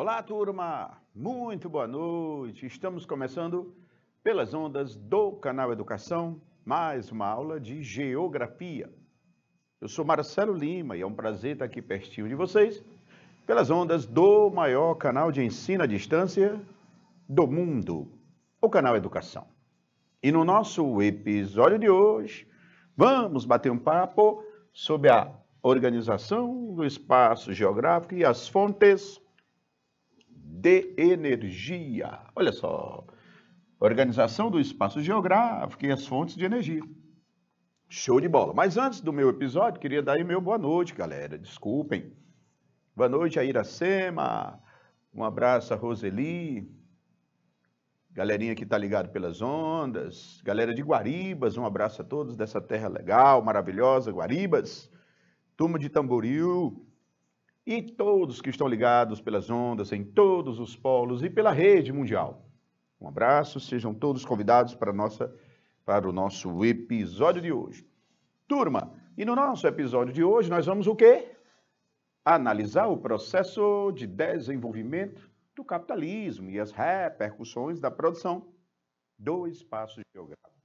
Olá, turma! Muito boa noite! Estamos começando pelas ondas do canal Educação, mais uma aula de Geografia. Eu sou Marcelo Lima e é um prazer estar aqui pertinho de vocês, pelas ondas do maior canal de ensino à distância do mundo, o canal Educação. E no nosso episódio de hoje, vamos bater um papo sobre a organização do espaço geográfico e as fontes de energia. Olha só, organização do espaço geográfico e as fontes de energia. Show de bola. Mas antes do meu episódio, queria dar aí meu boa noite, galera. Desculpem. Boa noite a Iracema. Um abraço a Roseli. Galerinha que tá ligado pelas ondas. Galera de Guaribas, um abraço a todos dessa terra legal, maravilhosa, Guaribas. Turma de Tamboril. E todos que estão ligados pelas ondas, em todos os polos e pela rede mundial. Um abraço, sejam todos convidados para o nosso episódio de hoje. Turma, e no nosso episódio de hoje nós vamos o quê? Analisar o processo de desenvolvimento do capitalismo e as repercussões da produção do espaço geográfico.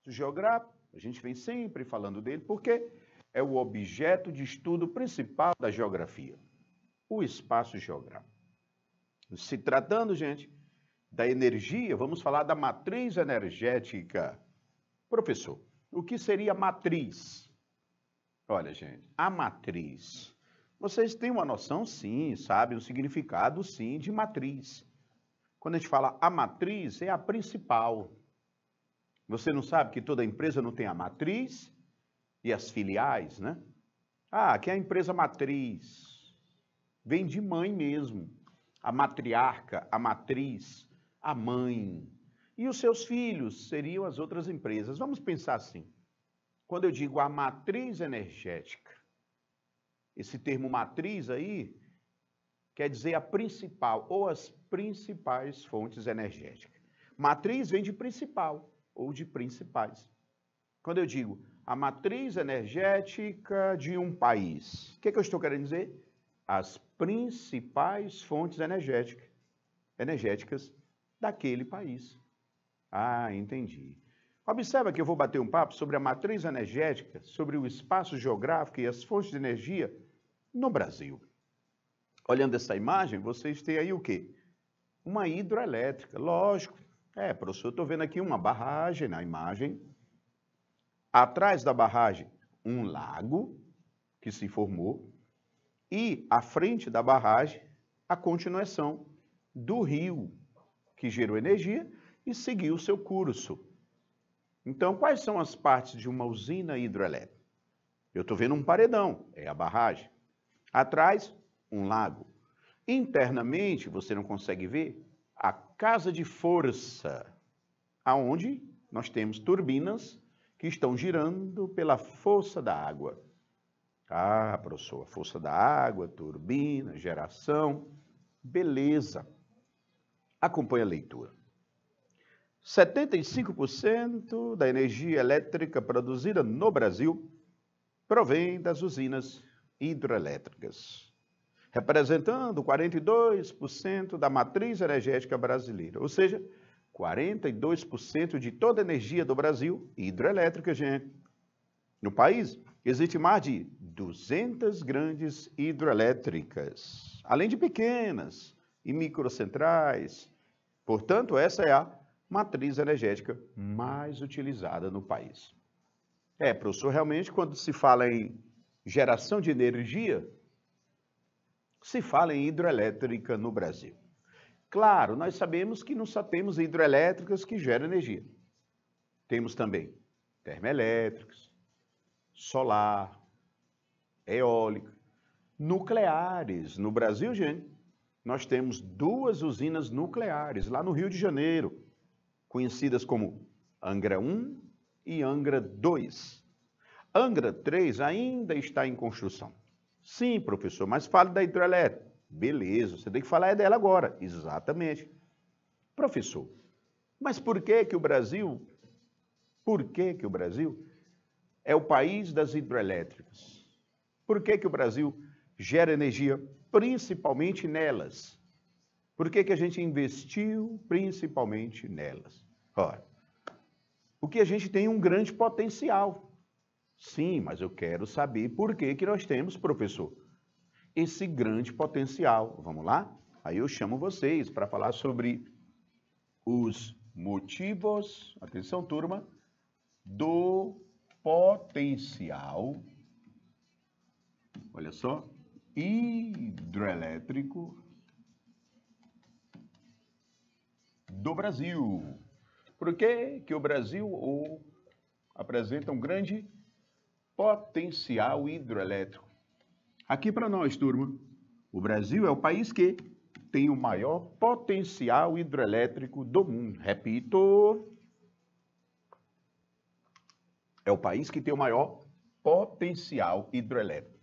O geográfico, a gente vem sempre falando dele porque é o objeto de estudo principal da geografia, o espaço geográfico. Se tratando, gente, da energia, vamos falar da matriz energética. Professor, o que seria matriz? Olha, gente, a matriz. Vocês têm uma noção, sim, sabem o significado, sim, de matriz. Quando a gente fala a matriz, é a principal. Você não sabe que toda empresa não tem a matriz e as filiais, né? Ah, que é a empresa matriz. Vem de mãe mesmo. A matriarca, a matriz, a mãe. E os seus filhos seriam as outras empresas. Vamos pensar assim. Quando eu digo a matriz energética, esse termo matriz aí quer dizer a principal ou as principais fontes energéticas. Matriz vem de principal ou de principais. Quando eu digo a matriz energética de um país, o que eu estou querendo dizer? As principais fontes energéticas daquele país. Ah, entendi. Observa que eu vou bater um papo sobre a matriz energética, sobre o espaço geográfico e as fontes de energia no Brasil. Olhando essa imagem, vocês têm aí o quê? Uma hidroelétrica, lógico. Professor, eu estou vendo aqui uma barragem na imagem. Atrás da barragem, um lago que se formou e à frente da barragem, a continuação do rio que gerou energia e seguiu seu curso. Então, quais são as partes de uma usina hidrelétrica? Eu estou vendo um paredão, é a barragem. Atrás, um lago. Internamente, você não consegue ver a casa de força, aonde nós temos turbinas que estão girando pela força da água. Ah, professor, a força da água, turbina, geração, beleza. Acompanhe a leitura. 75% da energia elétrica produzida no Brasil provém das usinas hidrelétricas, representando 42% da matriz energética brasileira, ou seja, 42% de toda a energia do Brasil hidrelétrica, gente. No país, existe mais de 200 grandes hidrelétricas, além de pequenas e microcentrais. Portanto, essa é a matriz energética mais utilizada no país. Professor, realmente, quando se fala em geração de energia, se fala em hidrelétrica no Brasil. Claro, nós sabemos que não só temos hidrelétricas que geram energia. Temos também termoelétricas, solar, eólica, nucleares. No Brasil, gente, nós temos 2 usinas nucleares lá no Rio de Janeiro, conhecidas como Angra 1 e Angra 2. Angra 3 ainda está em construção. Sim, professor, mas fale da hidrelétrica. Beleza, você tem que falar dela agora. Exatamente. Professor, mas por que o Brasil é o país das hidrelétricas? Por que o Brasil gera energia principalmente nelas. Por que que a gente investiu principalmente nelas? Ora, porque a gente tem um grande potencial. Sim, mas eu quero saber por que que nós temos, professor, esse grande potencial. Vamos lá? Aí eu chamo vocês para falar sobre os motivos, atenção turma, do potencial, olha só, hidrelétrico do Brasil. Por que que o Brasil apresenta um grande potencial hidrelétrico? Aqui para nós, turma, o Brasil é o país que tem o maior potencial hidrelétrico do mundo. Repito, é o país que tem o maior potencial hidrelétrico.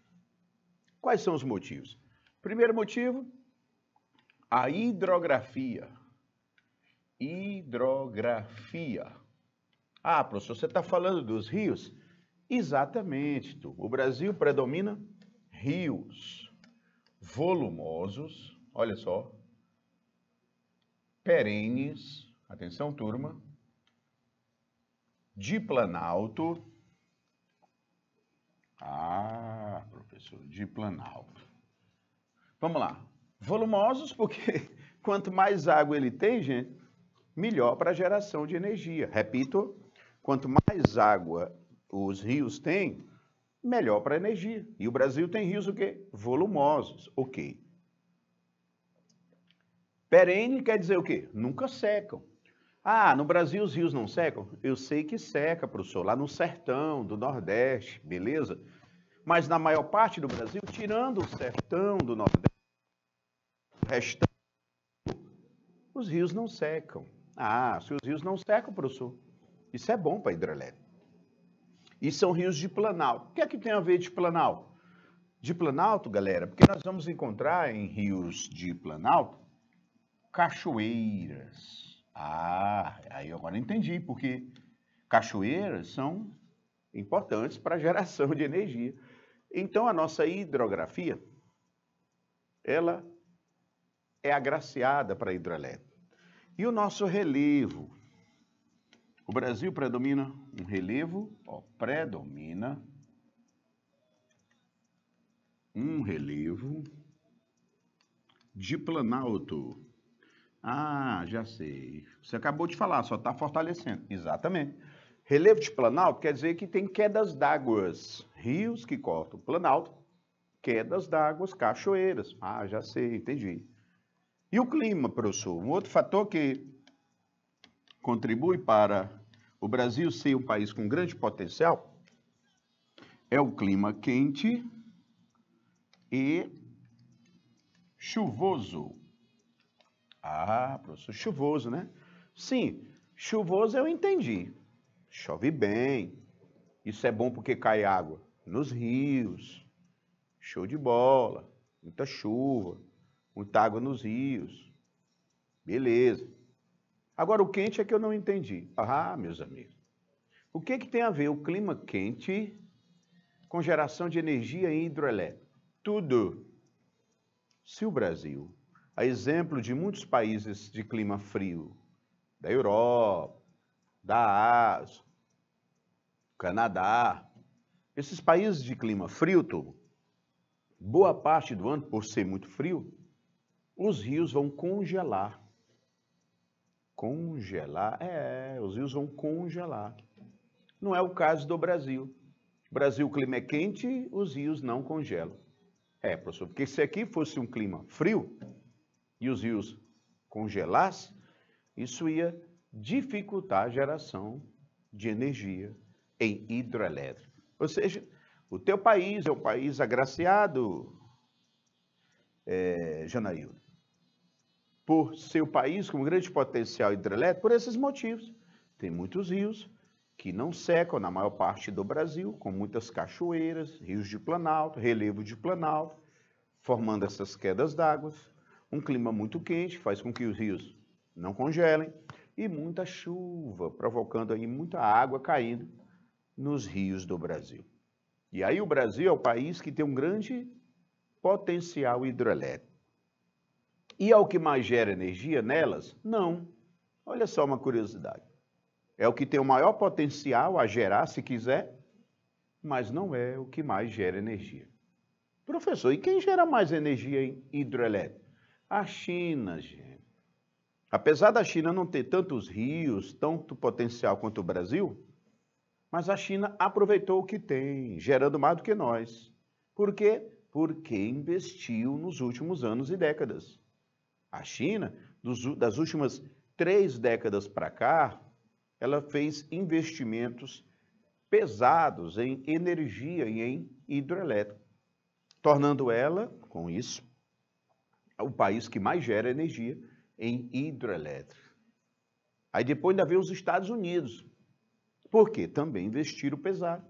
Quais são os motivos? Primeiro motivo, a hidrografia. Hidrografia. Ah, professor, você está falando dos rios? Exatamente, tu. O Brasil predomina rios volumosos, olha só, perenes, atenção turma, de planalto. Ah, professor, de planalto. Vamos lá. Volumosos porque quanto mais água ele tem, gente, melhor para a geração de energia. Repito, quanto mais água os rios têm, melhor para a energia. E o Brasil tem rios o quê? Volumosos, ok. Perene quer dizer o quê? Nunca secam. Ah, no Brasil os rios não secam? Eu sei que seca, professor, lá no sertão do Nordeste, beleza? Mas na maior parte do Brasil, tirando o sertão do Nordeste, o restante, os rios não secam. Ah, se os rios não secam, professor, isso é bom para a hidrelétrica. E são rios de planalto. O que é que tem a ver de planalto? De planalto, galera, porque nós vamos encontrar em rios de planalto cachoeiras. Ah, aí agora entendi, porque cachoeiras são importantes para a geração de energia. Então, a nossa hidrografia, ela é agraciada para a hidrelétrica. E o nosso relevo? O Brasil predomina um relevo, predomina um relevo de planalto. Ah, já sei. Você acabou de falar, só está fortalecendo. Exatamente. Relevo de planalto quer dizer que tem quedas d'água, rios que cortam o planalto, quedas d'água, cachoeiras. Ah, já sei, entendi. E o clima, professor? Um outro fator que contribui para o Brasil ser um país com grande potencial é o clima quente e chuvoso. Ah, professor, chuvoso, né? Sim, chuvoso eu entendi. Chove bem. Isso é bom porque cai água nos rios. Show de bola. Muita chuva, muita água nos rios. Beleza. Agora, o quente é que eu não entendi. Ah, meus amigos. O que tem a ver o clima quente com geração de energia hidroelétrica? Tudo. Se o Brasil, a exemplo de muitos países de clima frio, da Europa, da Ásia, Canadá, esses países de clima frio, boa parte do ano, por ser muito frio, os rios vão congelar. Congelar? Os rios vão congelar. Não é o caso do Brasil. O Brasil, o clima é quente, os rios não congelam. Professor, porque se aqui fosse um clima frio e os rios congelassem, isso ia dificultar a geração de energia em hidrelétrica. Ou seja, o teu país é um país agraciado, Janaíldo, por ser um país com grande potencial hidrelétrico, por esses motivos. Tem muitos rios que não secam na maior parte do Brasil, com muitas cachoeiras, rios de planalto, relevo de planalto, formando essas quedas d'água. Um clima muito quente faz com que os rios não congelem e muita chuva, provocando aí muita água caindo nos rios do Brasil. E aí o Brasil é o país que tem um grande potencial hidrelétrico. E é o que mais gera energia nelas? Não. Olha só uma curiosidade. É o que tem o maior potencial a gerar, se quiser, mas não é o que mais gera energia. Professor, e quem gera mais energia em hidrelétrica? A China, gente. Apesar da China não ter tantos rios, tanto potencial quanto o Brasil, mas a China aproveitou o que tem, gerando mais do que nós. Por quê? Porque investiu nos últimos anos e décadas. A China, das últimas 3 décadas para cá, ela fez investimentos pesados em energia e em hidrelétrica, tornando ela, com isso, o país que mais gera energia em hidrelétrica. Aí depois ainda veio os Estados Unidos, porque também investiram pesado.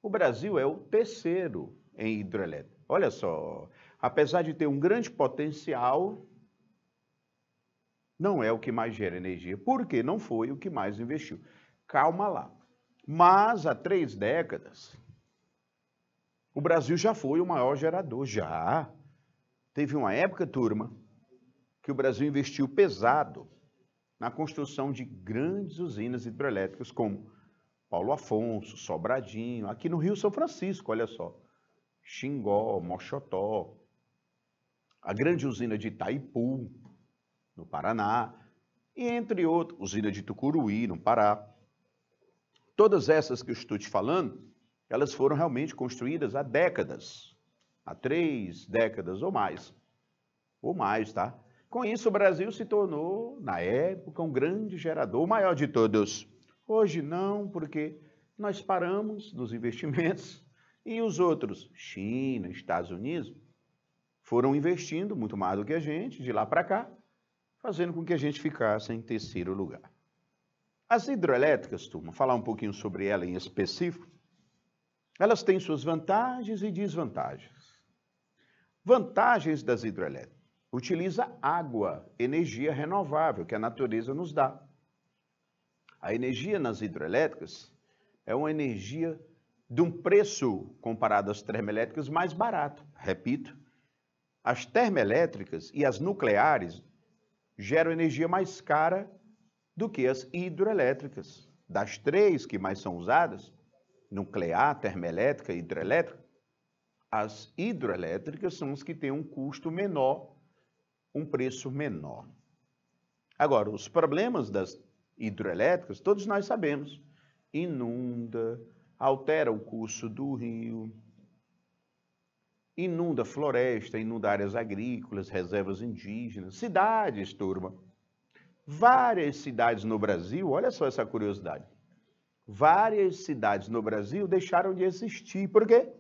O Brasil é o terceiro em hidrelétrica. Olha só, apesar de ter um grande potencial, não é o que mais gera energia, porque não foi o que mais investiu. Calma lá. Mas há 3 décadas, o Brasil já foi o maior gerador, já. Teve uma época, turma, que o Brasil investiu pesado na construção de grandes usinas hidrelétricas, como Paulo Afonso, Sobradinho, aqui no Rio São Francisco, olha só, Xingó, Moxotó, a grande usina de Itaipu, no Paraná, e entre outros, usina de Tucuruí, no Pará. Todas essas que eu estou te falando, elas foram realmente construídas há décadas, há 3 décadas ou mais, tá? Com isso, o Brasil se tornou, na época, um grande gerador, o maior de todos. Hoje não, porque nós paramos nos investimentos e os outros, China, Estados Unidos, foram investindo muito mais do que a gente, de lá para cá, fazendo com que a gente ficasse em terceiro lugar. As hidrelétricas, turma, falar um pouquinho sobre ela em específico, elas têm suas vantagens e desvantagens. Vantagens das hidrelétricas. Utiliza água, energia renovável que a natureza nos dá. A energia nas hidrelétricas é uma energia de um preço, comparado às termoelétricas, mais barato. Repito, as termoelétricas e as nucleares geram energia mais cara do que as hidrelétricas. Das 3 que mais são usadas, nuclear, termoelétrica e hidrelétrica, as hidrelétricas são as que têm um custo menor, um preço menor. Agora, os problemas das hidrelétricas, todos nós sabemos, inunda, altera o curso do rio, inunda floresta, inunda áreas agrícolas, reservas indígenas, cidades, turma. Várias cidades no Brasil, olha só essa curiosidade, várias cidades no Brasil deixaram de existir. Por quê?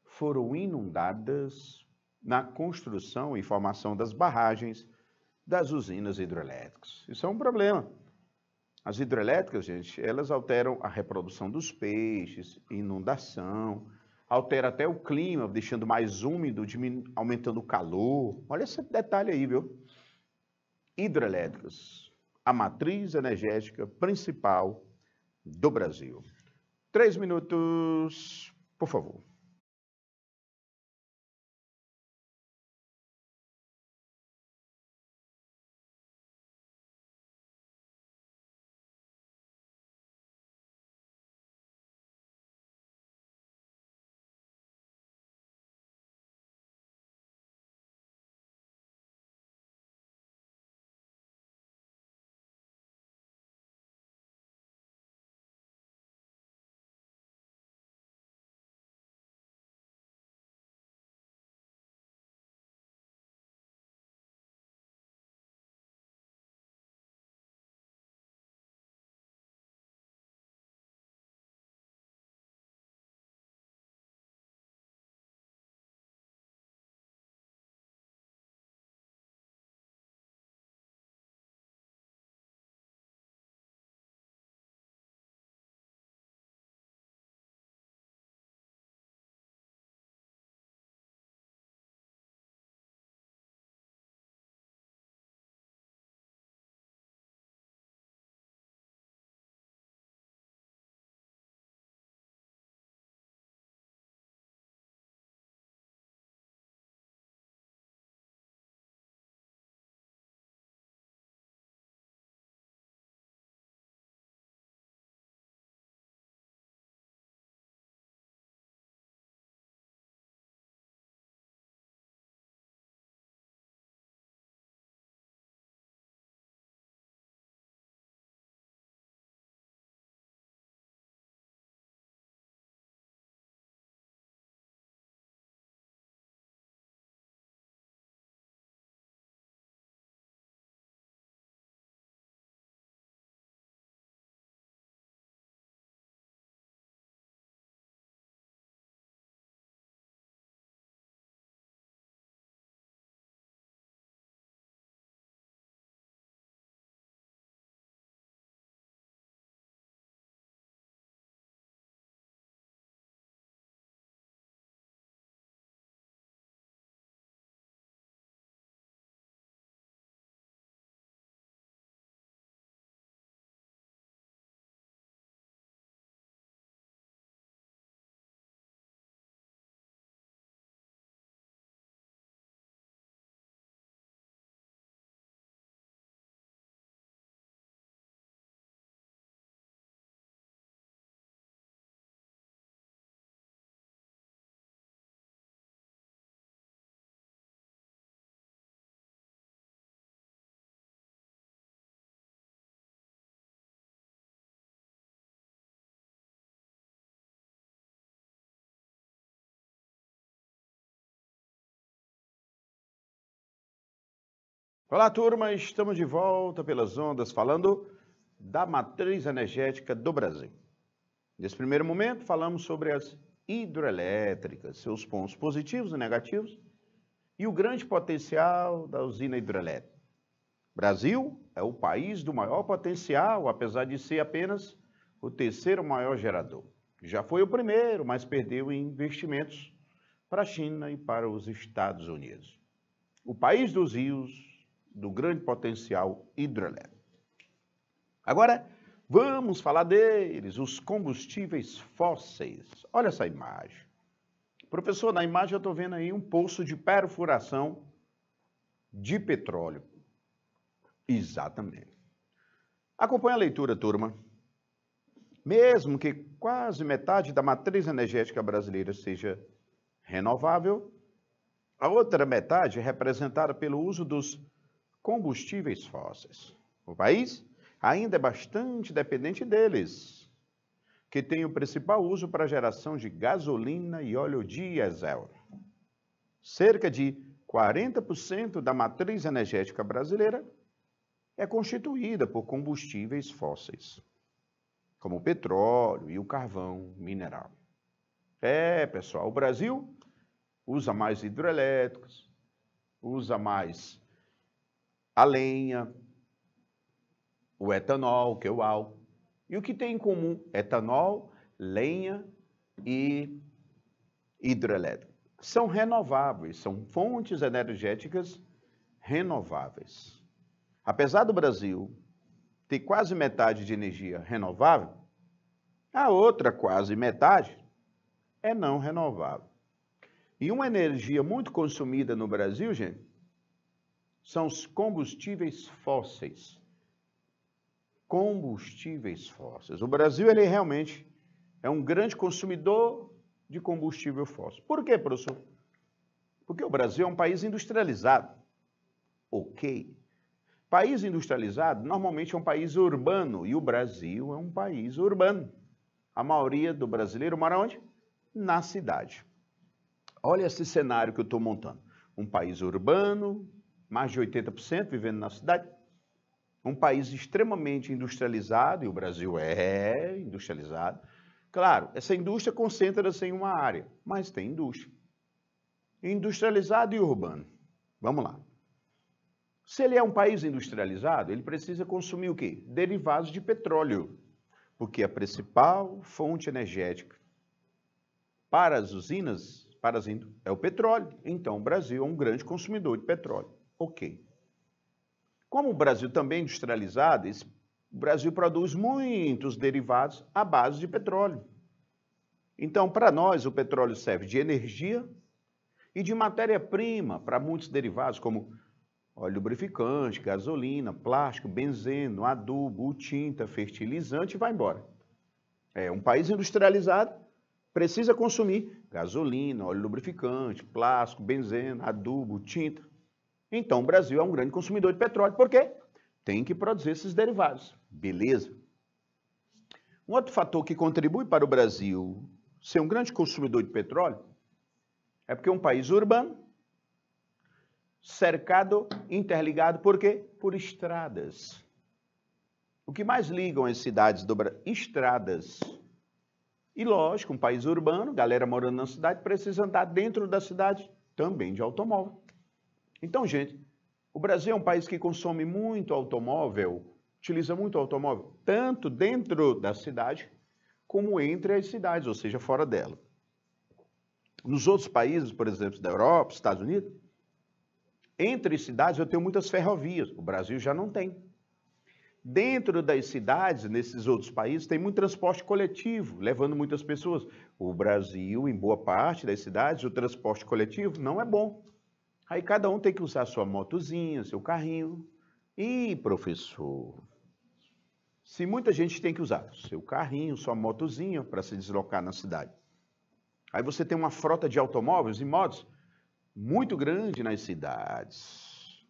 Foram inundadas na construção e formação das barragens das usinas hidrelétricas. Isso é um problema. As hidrelétricas, gente, elas alteram a reprodução dos peixes, inundação, altera até o clima, deixando mais úmido, aumentando o calor. Olha esse detalhe aí, viu? Hidrelétricas, a matriz energética principal do Brasil. 3 minutos, por favor. Olá, turma, estamos de volta pelas ondas falando da matriz energética do Brasil. Nesse primeiro momento, falamos sobre as hidrelétricas, seus pontos positivos e negativos e o grande potencial da usina hidrelétrica. Brasil é o país do maior potencial, apesar de ser apenas o terceiro maior gerador. Já foi o primeiro, mas perdeu em investimentos para a China e para os Estados Unidos. O país dos rios, do grande potencial hidrelétrico. Agora, vamos falar deles, os combustíveis fósseis. Olha essa imagem. Professor, na imagem eu estou vendo aí um poço de perfuração de petróleo. Exatamente. Acompanhe a leitura, turma. Mesmo que quase metade da matriz energética brasileira seja renovável, a outra metade é representada pelo uso dos combustíveis fósseis. O país ainda é bastante dependente deles, que tem o principal uso para a geração de gasolina e óleo diesel. Cerca de 40% da matriz energética brasileira é constituída por combustíveis fósseis, como o petróleo e o carvão mineral. Pessoal, o Brasil usa mais hidrelétricos, usa mais a lenha, o etanol, que é o álcool. E o que tem em comum? Etanol, lenha e hidrelétrico. São renováveis, são fontes energéticas renováveis. Apesar do Brasil ter quase metade de energia renovável, a outra quase metade é não renovável. E uma energia muito consumida no Brasil, gente, são os combustíveis fósseis. Combustíveis fósseis. O Brasil, ele realmente é um grande consumidor de combustível fóssil. Por quê, professor? Porque o Brasil é um país industrializado. Ok. País industrializado normalmente é um país urbano e o Brasil é um país urbano. A maioria do brasileiro mora onde? Na cidade. Olha esse cenário que eu estou montando. Um país urbano, mais de 80% vivendo na cidade. Um país extremamente industrializado, e o Brasil é industrializado. Claro, essa indústria concentra-se em uma área, mas tem indústria. Industrializado e urbano. Vamos lá. Se ele é um país industrializado, ele precisa consumir o quê? Derivados de petróleo, porque a principal fonte energética para as usinas, é o petróleo. Então, o Brasil é um grande consumidor de petróleo. Ok. Como o Brasil também é industrializado, o Brasil produz muitos derivados à base de petróleo. Então, para nós, o petróleo serve de energia e de matéria-prima para muitos derivados, como óleo lubrificante, gasolina, plástico, benzeno, adubo, tinta, fertilizante e vai embora. Um país industrializado precisa consumir gasolina, óleo lubrificante, plástico, benzeno, adubo, tinta. Então, o Brasil é um grande consumidor de petróleo. Por quê? Tem que produzir esses derivados. Beleza. Um outro fator que contribui para o Brasil ser um grande consumidor de petróleo é porque é um país urbano, cercado, interligado, por quê? Por estradas. O que mais ligam as cidades do Brasil? Estradas. E lógico, um país urbano, galera morando na cidade, precisa andar dentro da cidade também de automóvel. Então, gente, o Brasil é um país que consome muito automóvel, utiliza muito automóvel, tanto dentro da cidade, como entre as cidades, ou seja, fora dela. Nos outros países, por exemplo, da Europa, Estados Unidos, entre cidades eu tenho muitas ferrovias, o Brasil já não tem. Dentro das cidades, nesses outros países, tem muito transporte coletivo, levando muitas pessoas. O Brasil, em boa parte das cidades, o transporte coletivo não é bom. Aí cada um tem que usar sua motozinha, seu carrinho. E, professor, se muita gente tem que usar seu carrinho, sua motozinha para se deslocar na cidade. Aí você tem uma frota de automóveis e motos muito grande nas cidades.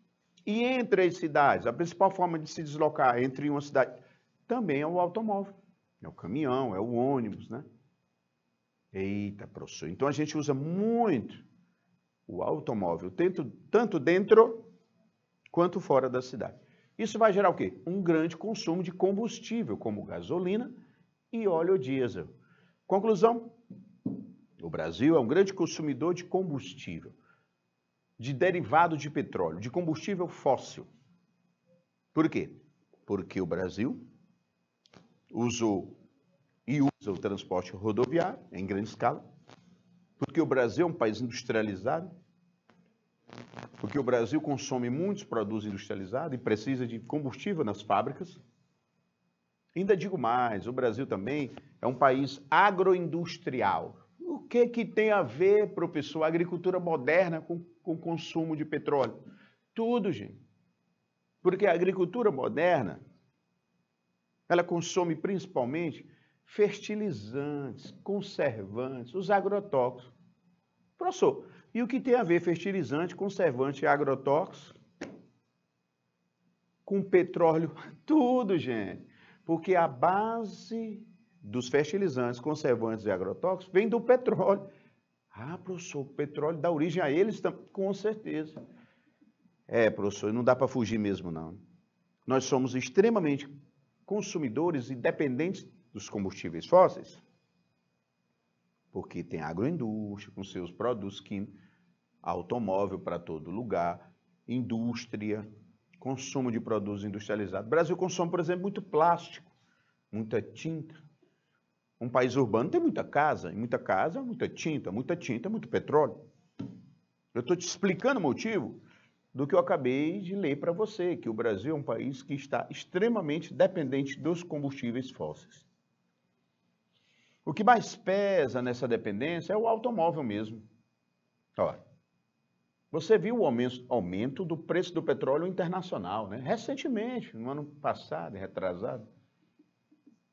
E entre as cidades, a principal forma de se deslocar entre uma cidade também é o automóvel. É o caminhão, é o ônibus, né? Eita, professor. Então a gente usa muito o automóvel, tanto dentro quanto fora da cidade. Isso vai gerar o quê? Um grande consumo de combustível, como gasolina e óleo diesel. Conclusão, o Brasil é um grande consumidor de combustível, de derivado de petróleo, de combustível fóssil. Por quê? Porque o Brasil usou e usa o transporte rodoviário em grande escala, porque o Brasil é um país industrializado, porque o Brasil consome muitos produtos industrializados e precisa de combustível nas fábricas. Ainda digo mais, o Brasil também é um país agroindustrial. O que tem a ver, professor, a agricultura moderna com o consumo de petróleo? Tudo, gente. Porque a agricultura moderna, ela consome principalmente fertilizantes, conservantes, os agrotóxicos. Professor, e o que tem a ver fertilizante, conservante e agrotóxicos com petróleo? Tudo, gente. Porque a base dos fertilizantes, conservantes e agrotóxicos vem do petróleo. Ah, professor, o petróleo dá origem a eles? Com certeza. Professor, não dá para fugir mesmo, não. Nós somos extremamente consumidores e dependentes dos combustíveis fósseis, porque tem agroindústria com seus produtos químicos, automóvel para todo lugar, indústria, consumo de produtos industrializados. O Brasil consome, por exemplo, muito plástico, muita tinta. Um país urbano tem muita casa, muita tinta, muito petróleo. Eu estou te explicando o motivo do que eu acabei de ler para você, que o Brasil é um país que está extremamente dependente dos combustíveis fósseis. O que mais pesa nessa dependência é o automóvel mesmo. Olha, você viu o aumento do preço do petróleo internacional, né? Recentemente, no ano passado, retrasado.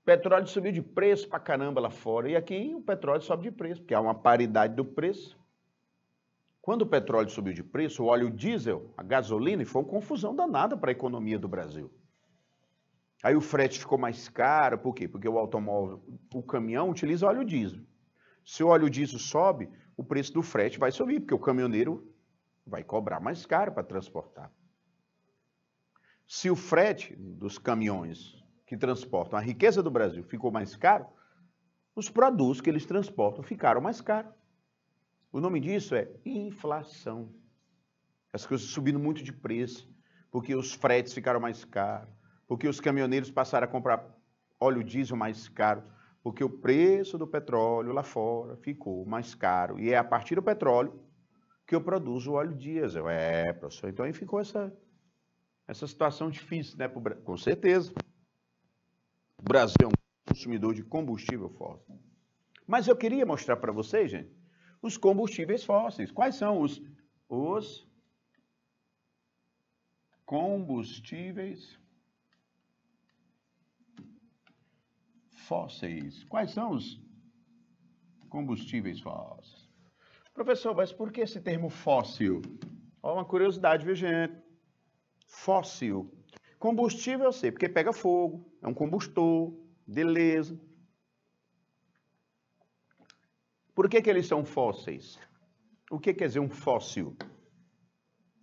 O petróleo subiu de preço pra caramba lá fora. E aqui o petróleo sobe de preço, porque há uma paridade do preço. Quando o petróleo subiu de preço, o óleo diesel, a gasolina, foi uma confusão danada para a economia do Brasil. Aí o frete ficou mais caro, por quê? Porque o automóvel, o caminhão utiliza óleo diesel. Se o óleo diesel sobe, o preço do frete vai subir, porque o caminhoneiro vai cobrar mais caro para transportar. Se o frete dos caminhões que transportam a riqueza do Brasil ficou mais caro, os produtos que eles transportam ficaram mais caros. O nome disso é inflação. As coisas subindo muito de preço, porque os fretes ficaram mais caros, porque os caminhoneiros passaram a comprar óleo diesel mais caro, porque o preço do petróleo lá fora ficou mais caro. E é a partir do petróleo que eu produzo o óleo diesel. Professor, então aí ficou essa situação difícil, né? Com certeza. O Brasil é um consumidor de combustível fóssil. Mas eu queria mostrar para vocês, gente, os combustíveis fósseis. Quais são os combustíveis fósseis? Quais são os combustíveis fósseis? Professor, mas por que esse termo fóssil? Ó, uma curiosidade, viu, gente? Fóssil. Combustível eu sei, porque pega fogo, é um combustor, beleza. Por que eles são fósseis? O que quer dizer um fóssil?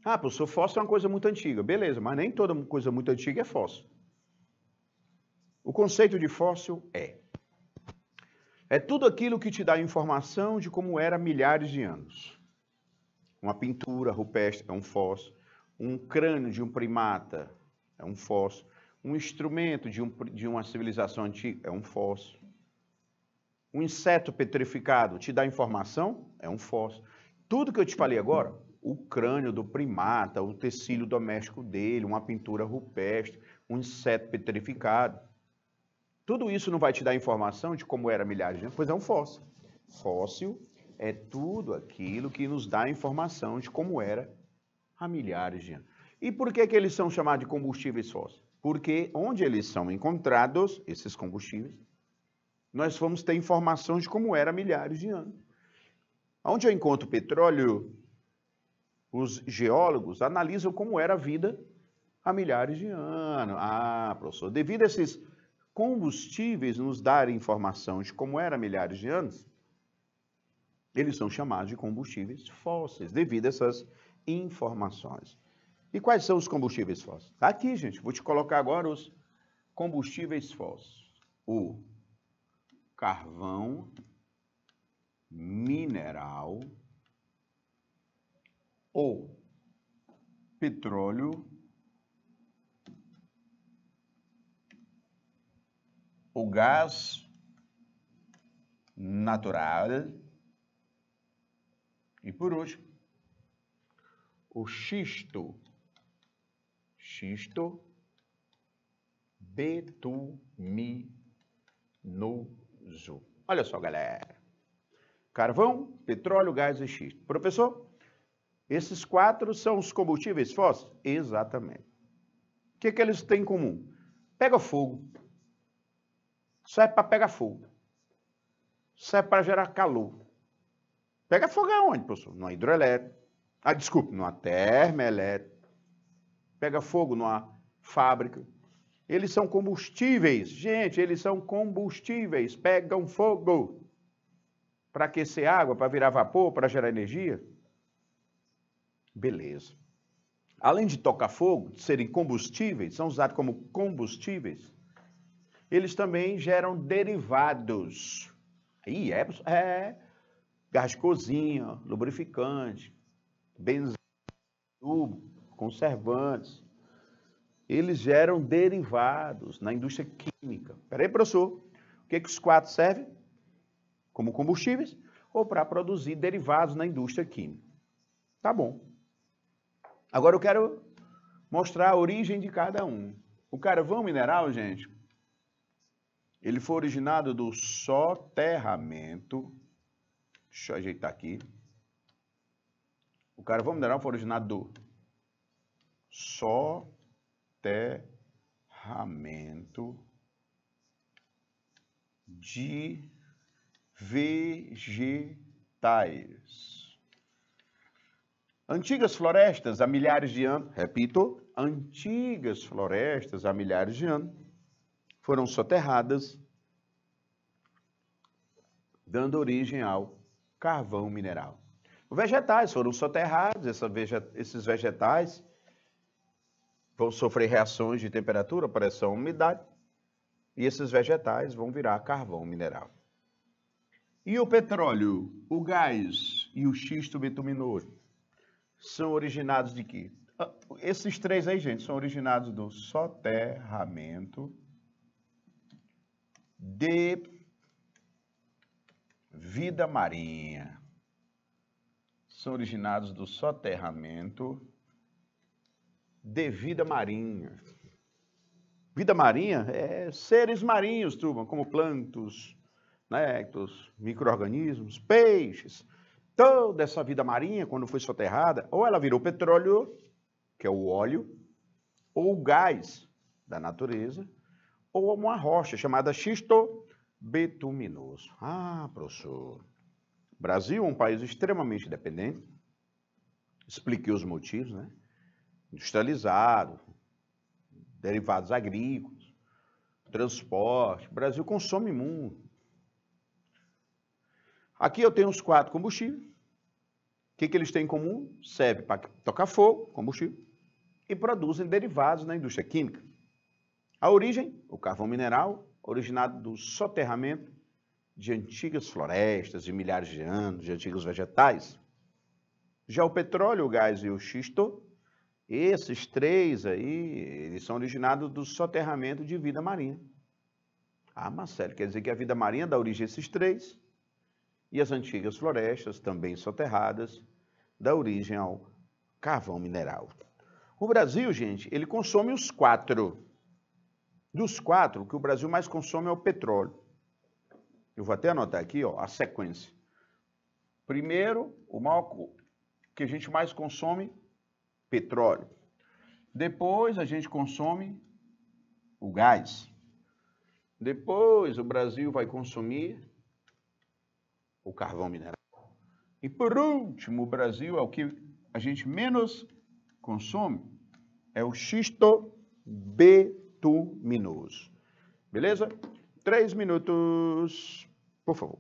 Ah, professor, fóssil é uma coisa muito antiga. Beleza, mas nem toda coisa muito antiga é fóssil. O conceito de fóssil é tudo aquilo que te dá informação de como era há milhares de anos. Uma pintura rupestre é um fóssil. Um crânio de um primata é um fóssil. Um instrumento de uma civilização antiga é um fóssil. Um inseto petrificado te dá informação? É um fóssil. Tudo que eu te falei agora, o crânio do primata, o tecido doméstico dele, uma pintura rupestre, um inseto petrificado, tudo isso não vai te dar informação de como era milhares de anos? Pois é um fóssil. Fóssil é tudo aquilo que nos dá informação de como era há milhares de anos. E por que eles são chamados de combustíveis fósseis? Porque onde eles são encontrados, esses combustíveis, nós vamos ter informação de como era há milhares de anos. Onde eu encontro petróleo, os geólogos analisam como era a vida há milhares de anos. Ah, professor, devido a esses combustíveis nos darem informação de como era há milhares de anos, eles são chamados de combustíveis fósseis, devido a essas informações. E quais são os combustíveis fósseis? Tá aqui, gente. Vou te colocar agora os combustíveis fósseis. O carvão mineral, o petróleo, o gás natural e, por último, o xisto betuminoso. Olha só, galera. Carvão, petróleo, gás e xisto. Professor, esses 4 são os combustíveis fósseis? Exatamente. O que eles têm em comum? Pega fogo. Serve para pegar fogo. Serve para gerar calor. Pega fogo aonde, professor? Numa hidrelétrica. Desculpe, numa termoelétrica. Pega fogo numa fábrica. Eles são combustíveis. Gente, eles são combustíveis. Pegam fogo. Para aquecer água, para virar vapor, para gerar energia. Beleza. Além de tocar fogo, de serem combustíveis, são usados como combustíveis, eles também geram derivados. Aí gás de cozinha, lubrificante, benzina, conservantes. Eles geram derivados na indústria química. Espera aí, professor. O que os 4 servem? Como combustíveis ou para produzir derivados na indústria química. Tá bom. Agora eu quero mostrar a origem de cada um. O carvão mineral, gente, ele foi originado do soterramento. Deixa eu ajeitar aqui. O carvão mineral foi originado do soterramento de vegetais. Antigas florestas há milhares de anos, repito, antigas florestas há milhares de anos foram soterradas, dando origem ao carvão mineral. Os vegetais foram soterrados, esses vegetais vão sofrer reações de temperatura, pressão, umidade, e esses vegetais vão virar carvão mineral. E o petróleo, o gás e o xisto betuminoso são originados de quê? Esses 3 aí, gente, são originados do soterramento de vida marinha. São originados do soterramento de vida marinha. Vida marinha é seres marinhos, turma, como plântanos, néctaros, micro-organismos, peixes. Toda essa vida marinha, quando foi soterrada, ou ela virou petróleo, que é o óleo, ou o gás da natureza, ou uma rocha chamada xisto betuminoso. Professor, Brasil é um país extremamente dependente. Expliquei os motivos, né? Industrializado, derivados agrícolas, transporte. O Brasil consome muito. Aqui eu tenho os 4 combustíveis. O que eles têm em comum? Serve para tocar fogo, combustível, e produzem derivados na indústria química. A origem, o carvão mineral, originado do soterramento de antigas florestas, de milhares de anos, de antigos vegetais. Já o petróleo, o gás e o xisto, esses 3 aí, eles são originados do soterramento de vida marinha. Marcelo, quer dizer que a vida marinha dá origem a esses 3, e as antigas florestas, também soterradas, dá origem ao carvão mineral. O Brasil, gente, ele consome os 4. Dos 4, o que o Brasil mais consome é o petróleo. Eu vou até anotar aqui, a sequência. Primeiro, o que a gente mais consome, petróleo. Depois, a gente consome o gás. Depois, o Brasil vai consumir o carvão mineral. E por último, o Brasil é o que a gente menos consome, é o xisto betuminoso. Beleza? 3 minutos, por favor.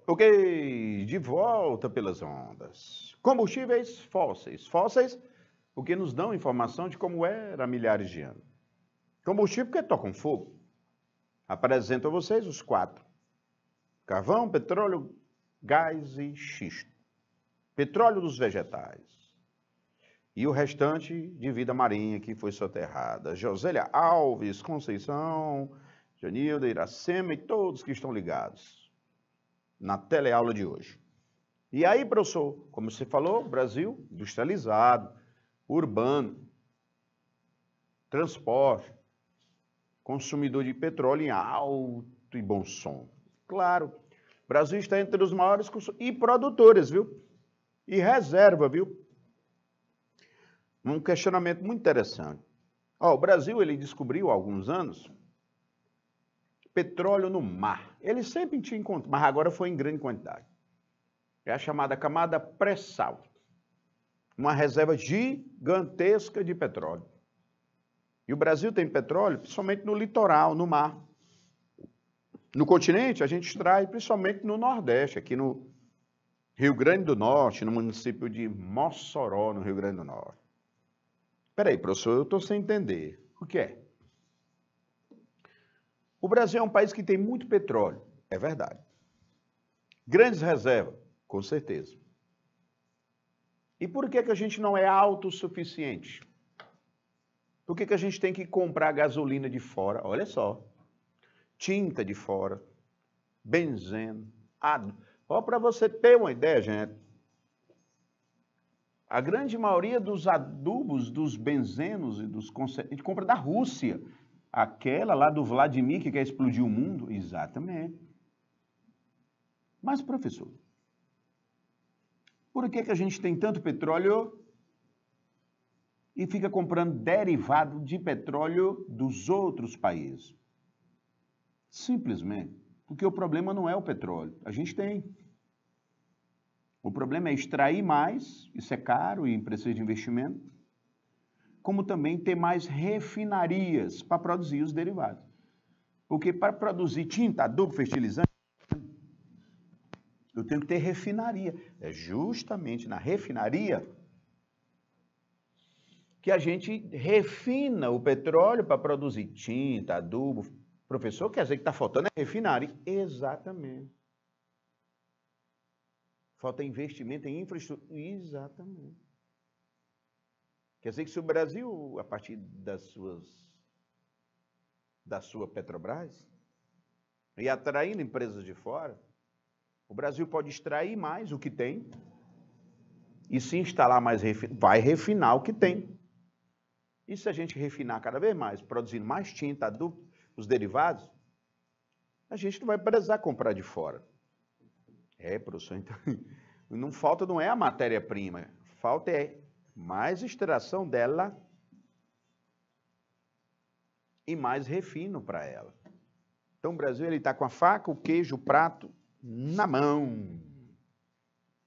Ok, de volta pelas ondas. Combustíveis fósseis. Fósseis porque nos dão informação de como era há milhares de anos. Combustível porque tocam fogo. Apresento a vocês os 4. Carvão, petróleo, gás e xisto. Petróleo dos vegetais. E o restante de vida marinha que foi soterrada. Josélia Alves, Conceição, Janilda, Iracema e todos que estão ligados na teleaula de hoje. E aí, professor, como você falou, Brasil industrializado, urbano, transporte, consumidor de petróleo em alto e bom som. Claro, o Brasil está entre os maiores e produtores, viu? E reserva, viu? Um questionamento muito interessante. O Brasil, ele descobriu há alguns anos petróleo no mar. Ele sempre tinha encontrado, mas agora foi em grande quantidade. É a chamada camada pré-sal. Uma reserva gigantesca de petróleo. E o Brasil tem petróleo principalmente no litoral, no mar. No continente, a gente extrai principalmente no Nordeste, aqui no Rio Grande do Norte, no município de Mossoró, no Rio Grande do Norte. Espera aí, professor, eu estou sem entender. O que é? O Brasil é um país que tem muito petróleo, é verdade. Grandes reservas, com certeza. E por que a gente não é autossuficiente? Por que a gente tem que comprar gasolina de fora? Olha só, tinta de fora, benzeno, Ó, para você ter uma ideia, gente, a grande maioria dos adubos, dos benzenos e dos a gente compra da Rússia. Aquela lá do Vladimir que quer explodir o mundo? Exatamente. Mas, professor, por que a gente tem tanto petróleo e fica comprando derivado de petróleo dos outros países? Simplesmente porque o problema não é o petróleo. A gente tem. O problema é extrair mais, isso é caro e precisa de investimento, como também ter mais refinarias para produzir os derivados. Porque para produzir tinta, adubo, fertilizante, eu tenho que ter refinaria. É justamente na refinaria que a gente refina o petróleo para produzir tinta, adubo. Professor, quer dizer que está faltando é refinaria? Exatamente. Falta investimento em infraestrutura? Exatamente. Quer dizer que se o Brasil, a partir da sua Petrobras, e atraindo empresas de fora, o Brasil pode extrair mais o que tem e se instalar mais, vai refinar o que tem. E se a gente refinar cada vez mais, produzindo mais tinta, adubo, os derivados, a gente não vai precisar comprar de fora. Professor, então, não falta, não é a matéria-prima, falta é mais extração dela e mais refino para ela. Então o Brasil ele está com a faca, o queijo, o prato na mão.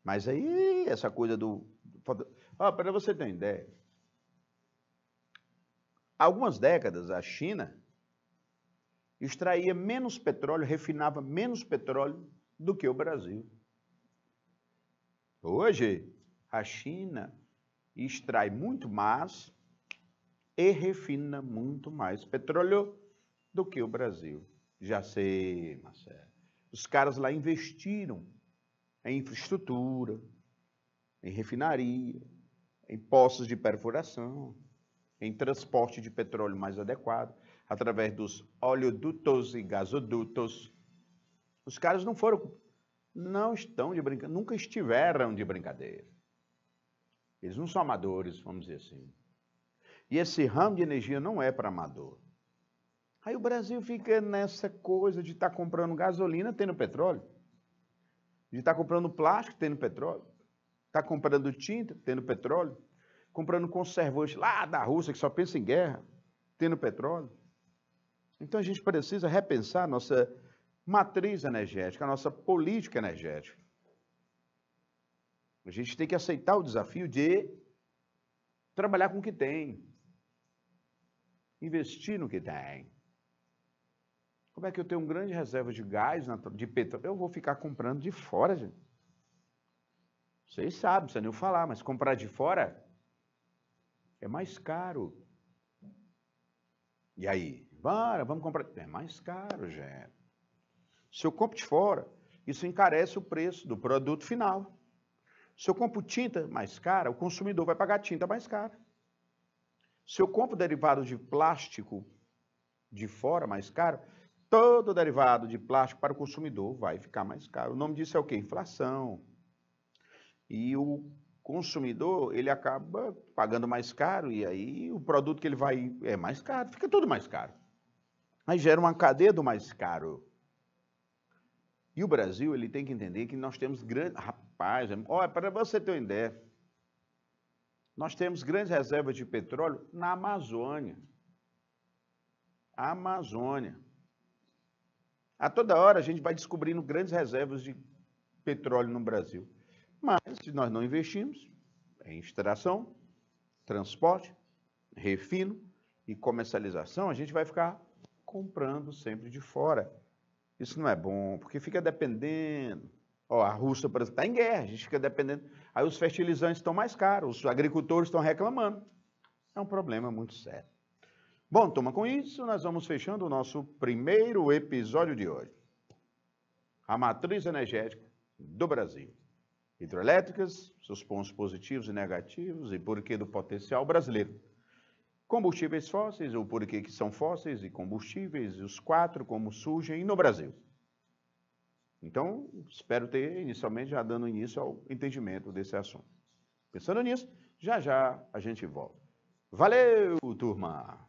Mas aí essa coisa para você ter uma ideia, há algumas décadas a China extraía menos petróleo, refinava menos petróleo do que o Brasil. Hoje, a China extrai muito mais e refina muito mais petróleo do que o Brasil. Já sei, Marcelo. Os caras lá investiram em infraestrutura, em refinaria, em poços de perfuração, em transporte de petróleo mais adequado, através dos oleodutos e gasodutos. Os caras não estão de brincadeira, nunca estiveram de brincadeira. Eles não são amadores, vamos dizer assim. E esse ramo de energia não é para amador. Aí o Brasil fica nessa coisa de estar comprando gasolina tendo petróleo, de estar comprando plástico tendo petróleo, estar comprando tinta tendo petróleo, comprando conservante lá da Rússia que só pensa em guerra, tendo petróleo. Então a gente precisa repensar a nossa matriz energética, a nossa política energética. A gente tem que aceitar o desafio de trabalhar com o que tem, investir no que tem. Como é que eu tenho uma grande reserva de gás, de petróleo? Eu vou ficar comprando de fora, gente. Vocês sabem, não precisa nem eu falar, mas comprar de fora é mais caro. E aí? Vamos comprar. É mais caro, gente. Se eu compro de fora, isso encarece o preço do produto final. Se eu compro tinta mais cara, o consumidor vai pagar tinta mais cara. Se eu compro derivado de plástico de fora mais caro, todo derivado de plástico para o consumidor vai ficar mais caro. O nome disso é o quê? Inflação. E o consumidor, ele acaba pagando mais caro e aí o produto que ele vai é mais caro, fica tudo mais caro. Aí gera uma cadeia do mais caro. E o Brasil, ele tem que entender que nós temos grandes... Rapaz, olha, para você ter uma ideia, nós temos grandes reservas de petróleo na Amazônia. A Amazônia. A toda hora a gente vai descobrindo grandes reservas de petróleo no Brasil. Mas se nós não investimos em extração, transporte, refino e comercialização, a gente vai ficar comprando sempre de fora. Isso não é bom, porque fica dependendo. Ó, a Rússia, por exemplo, está em guerra, a gente fica dependendo. Aí os fertilizantes estão mais caros, os agricultores estão reclamando. É um problema muito sério. Bom, turma, com isso nós vamos fechando o nosso primeiro episódio de hoje. A matriz energética do Brasil. Hidrelétricas, seus pontos positivos e negativos e porquê do potencial brasileiro. Combustíveis fósseis, o porquê que são fósseis e combustíveis, e os 4 como surgem no Brasil. Então, espero ter inicialmente já dando início ao entendimento desse assunto. Pensando nisso, já já a gente volta. Valeu, turma!